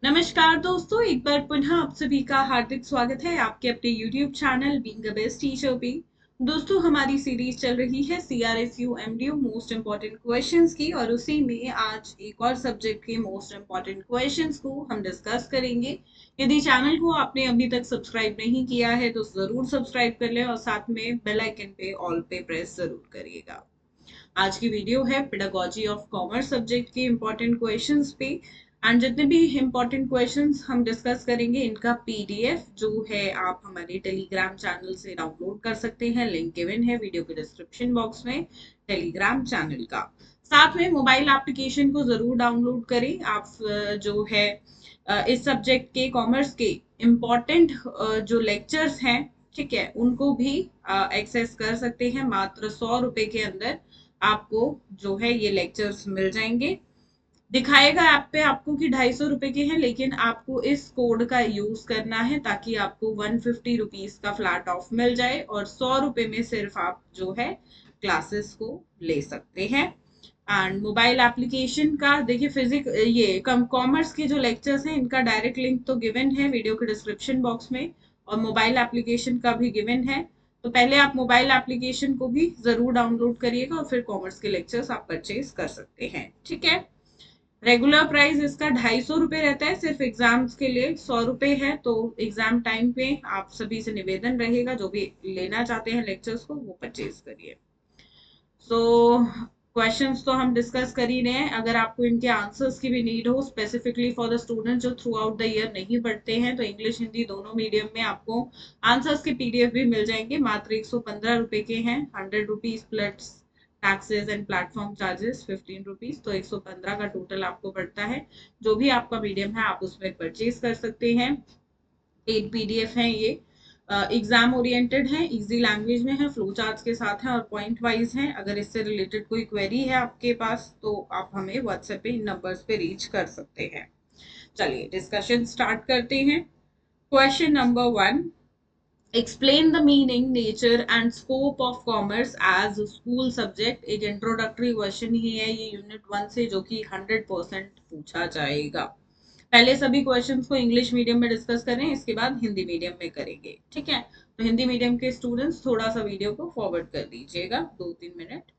नमस्कार दोस्तों, एक बार पुनः आप सभी का हार्दिक स्वागत है आपके अपने YouTube channel being a best teacher पे। दोस्तों, हमारी सीरीज चल रही है CRSU MDU most important questions की और उसी में आज एक और सब्जेक्ट के मोस्ट इम्पॉर्टेंट क्वेश्चंस को हम डिस्कस करेंगे। यदि चैनल को आपने अभी तक सब्सक्राइब नहीं किया है तो जरूर सब्सक्राइब कर लें और साथ में बेल आइकन पे ऑल पे प्रेस जरूर करिएगा। आज की वीडियो है पेडागोजी ऑफ कॉमर्स सब्जेक्ट के इम्पोर्टेंट क्वेश्चंस पे। एंड जितने भी इम्पोर्टेंट क्वेश्चंस हम डिस्कस करेंगे इनका PDF जो है आप हमारे टेलीग्राम चैनल से डाउनलोड कर सकते हैं। लिंक गिवन है वीडियो के डिस्क्रिप्शन बॉक्स में टेलीग्राम चैनल का। साथ में मोबाइल एप्लीकेशन को जरूर डाउनलोड करें। आप जो है इस सब्जेक्ट के कॉमर्स के इम्पोर्टेंट जो लेक्चर्स हैं, ठीक है, उनको भी एक्सेस कर सकते हैं। मात्र 100 रुपए के अंदर आपको जो है ये लेक्चर्स मिल जाएंगे। दिखाएगा ऐप पे आपको कि 250 रुपए के हैं, लेकिन आपको इस कोड का यूज करना है ताकि आपको 150 रुपीज का फ्लैट ऑफ मिल जाए और 100 रुपए में सिर्फ आप जो है क्लासेस को ले सकते हैं। एंड मोबाइल एप्लीकेशन का देखिए, ये कॉमर्स के जो लेक्चर्स हैं इनका डायरेक्ट लिंक तो गिवन है वीडियो के डिस्क्रिप्शन बॉक्स में और मोबाइल एप्लीकेशन का भी गिवन है। तो पहले आप मोबाइल एप्लीकेशन को भी जरूर डाउनलोड करिएगा और फिर कॉमर्स के लेक्चर्स आप परचेज कर सकते हैं, ठीक है। रेगुलर प्राइस इसका 250 रुपए रहता है, सिर्फ एग्जाम्स के लिए 100 रुपए है। तो एग्जाम टाइम पे आप सभी से निवेदन रहेगा जो भी लेना चाहते हैं लेक्चर्स को वो परचेज करिए। सो क्वेश्चंस तो हम डिस्कस कर ही रहे हैं। अगर आपको इनके आंसर्स की भी नीड हो स्पेसिफिकली फॉर द स्टूडेंट जो थ्रू आउट द ईयर नहीं पढ़ते हैं, तो इंग्लिश हिंदी दोनों मीडियम में आपको आंसर्स के PDF भी मिल जाएंगे। मात्र 115 रुपए के हैं। 100 rupees plus taxes and platform charges 15 rupees, तो 115 का टोटल आपको पड़ता है। जो भी आपका मीडियम है आप उसमें परचेज कर सकते हैं। 8 PDF है ये। एग्जाम ओरिएंटेड है, इजी लैंग्वेज में है, फ्लो चार्ट्स के साथ है और पॉइंट वाइज है। अगर इससे रिलेटेड कोई क्वेरी है आपके पास तो आप हमें व्हाट्सएप पे इन नंबर्स पे रीच कर सकते हैं। चलिए डिस्कशन स्टार्ट करते हैं। Question number 1, explain the meaning, nature and scope of commerce as school subject. एक इंट्रोडक्टरी क्वेश्चन ही है ये यूनिट 1 से, जो कि 100% पूछा जाएगा। पहले सभी क्वेश्चंस को इंग्लिश मीडियम में डिस्कस करें, इसके बाद हिंदी मीडियम में करेंगे, ठीक है। तो हिंदी मीडियम के स्टूडेंट्स थोड़ा सा वीडियो को फॉरवर्ड कर दीजिएगा 2-3 minute.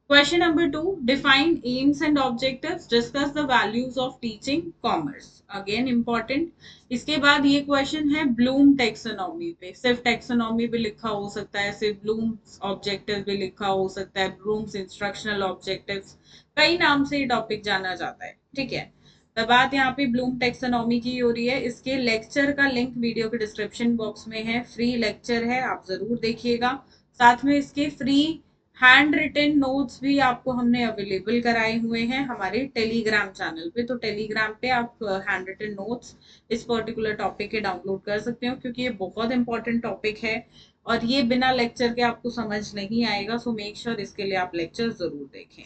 Question number 2, define aims and objectives, discuss the values of teaching commerce, again important। इसके बाद ये क्वेश्चन है ब्लूम टेक्सोनॉमी पे। सिर्फ टेक्सोनॉमी भी लिखा हो सकता है, सिर्फ ब्लूम्स ऑब्जेक्टिव भी लिखा हो सकता है, ब्लूम्स इंस्ट्रक्शनल ऑब्जेक्टिव्स, कई नाम से ये टॉपिक जाना जाता है, ठीक है। तो बात यहाँ पे ब्लूम टेक्सोनॉमी की हो रही है। इसके लेक्चर का लिंक वीडियो के डिस्क्रिप्शन बॉक्स में है, फ्री लेक्चर है, आप जरूर देखिएगा। साथ में इसके फ्री हैंड रिटन नोट्स भी आपको हमने अवेलेबल कराए हुए हैं हमारे टेलीग्राम चैनल पे। तो टेलीग्राम पे आप हैंड रिटन नोट्स इस पर्टिकुलर टॉपिक के डाउनलोड कर सकते हो, क्योंकि ये बहुत इंपॉर्टेंट टॉपिक है और ये बिना लेक्चर के आपको समझ नहीं आएगा। सो मेक श्योर इसके लिए आप लेक्चर जरूर देखें।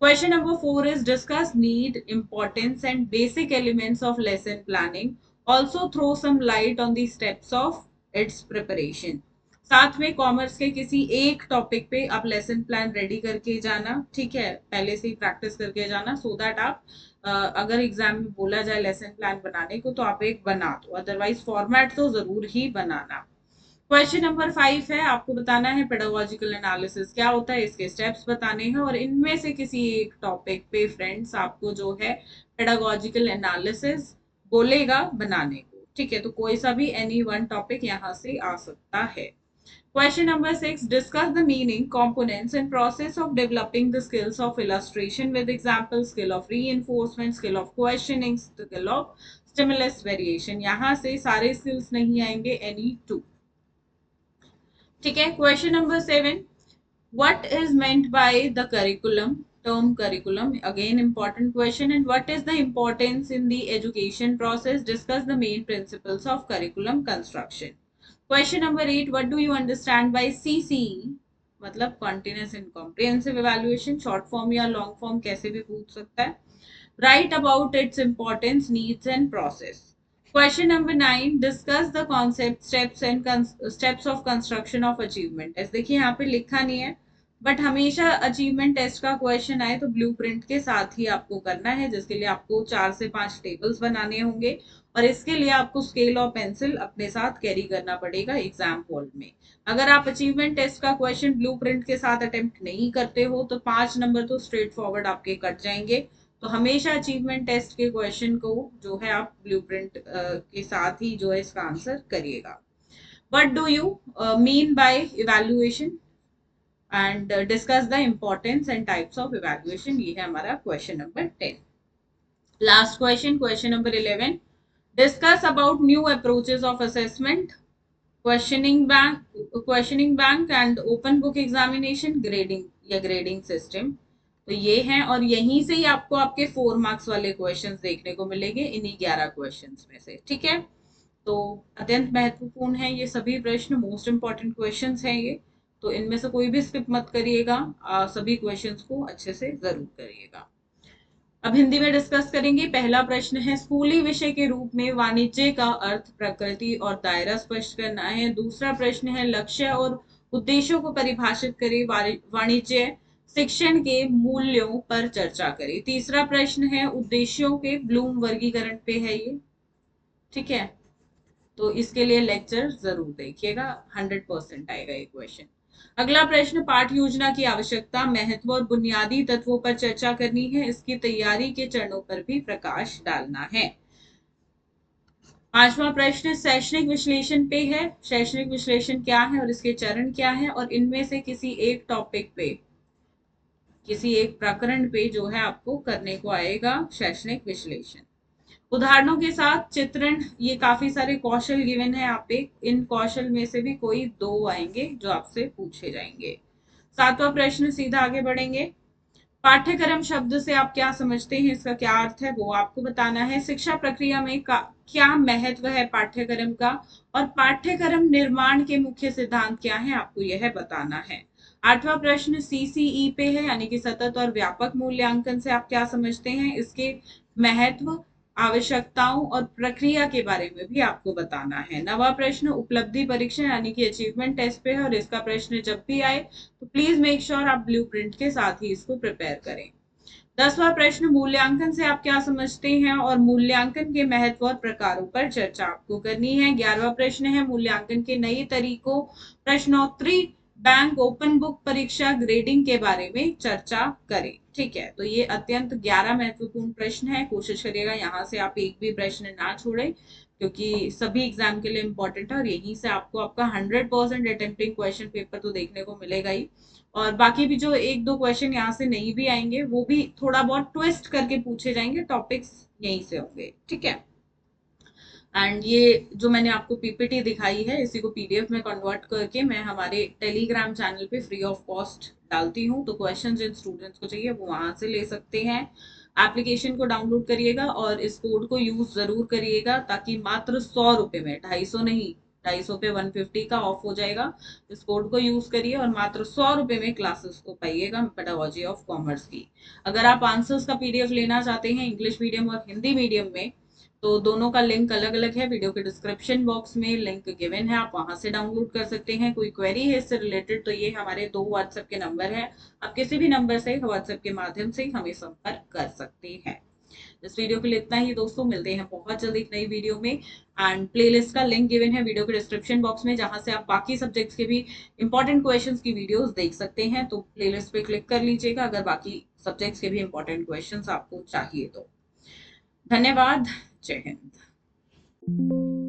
Question number 4 is discuss need, importance and basic elements of lesson planning. Also throw some light on the steps of its preparation. साथ में कॉमर्स के किसी एक टॉपिक पे आप लेसन प्लान रेडी करके जाना, ठीक है, पहले से ही प्रैक्टिस करके जाना, सो दैट आप अगर एग्जाम में बोला जाए लेसन प्लान बनाने को तो आप एक बना दो, अदरवाइज फॉर्मेट तो जरूर ही बनाना। क्वेश्चन नंबर 5 है, आपको बताना है पेडागोजिकल एनालिसिस क्या होता है, इसके स्टेप्स बताने हैं और इनमें से किसी एक टॉपिक पे फ्रेंड्स आपको जो है पेडागोजिकल एनालिसिस बोलेगा बनाने को, ठीक है। तो कोई सा भी एनी वन टॉपिक यहाँ से आ सकता है। Question number 6, discuss the meaning, components and process of developing the skills of illustration with examples, skill of reinforcement, skill of questioning, skill of stimulus variation। यहाँ से सारे skills नहीं आएंगे, any two, ठीक है। Question number 7, what is meant by the curriculum, term curriculum, again important question. And what is the importance in the education process, discuss the main principles of curriculum construction. Question number 8, what do you understand by CCE, मतलब continuous and comprehensive evaluation, short form या long form कैसे भी पूछ सकता है। Right about its importance, needs and process. Question number 9, discuss the concept, steps and steps of construction of achievement। ऐसे देखिए यहाँ पे लिखा नहीं है, बट हमेशा अचीवमेंट टेस्ट का क्वेश्चन आए तो ब्लूप्रिंट के साथ ही आपको करना है, जिसके लिए आपको 4 से 5 टेबल्स बनाने होंगे और इसके लिए आपको स्केल और पेंसिल अपने साथ कैरी करना पड़ेगा एग्जाम हॉल में। अगर आप अचीवमेंट टेस्ट का क्वेश्चन ब्लूप्रिंट के साथ अटेम्प्ट नहीं करते हो तो 5 नंबर तो स्ट्रेट फॉरवर्ड आपके कट जाएंगे। तो हमेशा अचीवमेंट टेस्ट के क्वेश्चन को जो है आप ब्लूप्रिंट के साथ ही जो है इसका आंसर करिएगा। What do you mean by evaluation and discuss the importance and types of evaluation, ये है हमारा question number 10। Last question, question number 11, discuss about new approaches of assessment, questioning bank and open book examination, grading या grading system. तो ये हैं और यहीं से ही आपको आपके 4 मार्क्स वाले क्वेश्चंस देखने को मिलेंगे इन्हीं 11 क्वेश्चंस में से। ठीक है, तो अत्यंत महत्वपूर्ण है ये सभी प्रश्न, मोस्ट इंपॉर्टेंट क्वेश्चंस हैं ये, तो इनमें से कोई भी स्किप मत करिएगा, सभी क्वेश्चंस को अच्छे से जरूर करिएगा। अब हिंदी में डिस्कस करेंगे। पहला प्रश्न है, स्कूली विषय के रूप में वाणिज्य का अर्थ, प्रकृति और दायरा स्पष्ट करना है। दूसरा प्रश्न है, लक्ष्य और उद्देश्यों को परिभाषित करें, वाणिज्य शिक्षण के मूल्यों पर चर्चा करें। तीसरा प्रश्न है, उद्देश्यों के ब्लूम वर्गीकरण पे है ये। ठीक है, तो इसके लिए लेक्चर जरूर देखिएगा, 100% आएगा ये क्वेश्चन। अगला प्रश्न, पाठ योजना की आवश्यकता, महत्व और बुनियादी तत्वों पर चर्चा करनी है, इसकी तैयारी के चरणों पर भी प्रकाश डालना है। पांचवा प्रश्न शैक्षणिक विश्लेषण पे है, शैक्षणिक विश्लेषण क्या है और इसके चरण क्या है, और इनमें से किसी एक टॉपिक पे, किसी एक प्रकरण पे जो है आपको करने को आएगा शैक्षणिक विश्लेषण। उदाहरणों के साथ चित्रण, ये काफी सारे कौशल गिवन है, आप एक इन कौशल में से भी कोई 2 आएंगे जो आपसे पूछे जाएंगे। सातवां प्रश्न, सीधा आगे बढ़ेंगे। पाठ्यक्रम शब्द से आप क्या समझते हैं, इसका क्या अर्थ है वो आपको बताना है। शिक्षा प्रक्रिया में क्या महत्व है पाठ्यक्रम का, और पाठ्यक्रम निर्माण के मुख्य सिद्धांत क्या है, आपको यह बताना है। आठवां प्रश्न सीसीई पे है, यानी कि सतत और व्यापक मूल्यांकन से आप क्या समझते हैं, इसके महत्व, आवश्यकताओं और प्रक्रिया के बारे में भी आपको बताना है। नवा प्रश्न उपलब्धि परीक्षण यानी कि अचीवमेंट टेस्ट पे है, और इसका प्रश्न जब भी आए तो प्लीज मेक श्योर आप ब्लूप्रिंट के साथ ही इसको प्रिपेयर करें। 10वां प्रश्न, मूल्यांकन से आप क्या समझते हैं और मूल्यांकन के महत्व और प्रकारों पर चर्चा आपको करनी है। 11वां प्रश्न है, मूल्यांकन के नए तरीकों, प्रश्नोत्तरी बैंक, ओपन बुक परीक्षा, ग्रेडिंग के बारे में चर्चा करें। ठीक है, तो ये अत्यंत 11 महत्वपूर्ण प्रश्न है, कोशिश करिएगा यहाँ से आप एक भी प्रश्न ना छोड़े, क्योंकि सभी एग्जाम के लिए इंपॉर्टेंट है और यहीं से आपको आपका 100% अटेम्प्टिंग क्वेश्चन पेपर तो देखने को मिलेगा ही, और बाकी भी जो एक दो क्वेश्चन यहाँ से नहीं भी आएंगे वो भी थोड़ा बहुत ट्विस्ट करके पूछे जाएंगे, टॉपिक्स यहीं से होंगे। ठीक है, एंड ये जो मैंने आपको पीपीटी दिखाई है इसी को पीडीएफ में कन्वर्ट करके मैं हमारे टेलीग्राम चैनल पे फ्री ऑफ कॉस्ट डालती हूँ, तो क्वेश्चन जिन स्टूडेंट्स को चाहिए वो वहां से ले सकते हैं। एप्लीकेशन को डाउनलोड करिएगा और इस कोड को यूज जरूर करिएगा, ताकि मात्र 100 रुपए में, 250 नहीं, 250 पे 150 का ऑफ हो जाएगा। इस कोड को यूज करिए और मात्र 100 रुपए में क्लासेस को पाइएगा पेडागोजी ऑफ कॉमर्स की। अगर आप आंसर्स का पीडीएफ लेना चाहते हैं इंग्लिश मीडियम और हिंदी मीडियम में, तो दोनों का लिंक अलग अलग है, वीडियो के डिस्क्रिप्शन बॉक्स में लिंक गिवन है, आप वहां से डाउनलोड कर सकते हैं। कोई क्वेरी है इससे रिलेटेड तो ये हमारे 2 व्हाट्सएप के नंबर है, आप किसी भी नंबर से व्हाट्सएप के माध्यम से हमें संपर्क कर सकते हैं। इस वीडियो के लिए इतना ही दोस्तों, मिलते हैं बहुत जल्दी एक नई वीडियो में। एंड प्लेलिस्ट का लिंक गिवन है वीडियो के डिस्क्रिप्शन बॉक्स में, जहां से आप बाकी सब्जेक्ट्स के भी इंपॉर्टेंट क्वेश्चंस की वीडियोस देख सकते हैं, तो प्लेलिस्ट पे क्लिक कर लीजिएगा अगर बाकी सब्जेक्ट्स के भी इंपॉर्टेंट क्वेश्चंस आपको चाहिए तो। धन्यवाद, जय हिंद।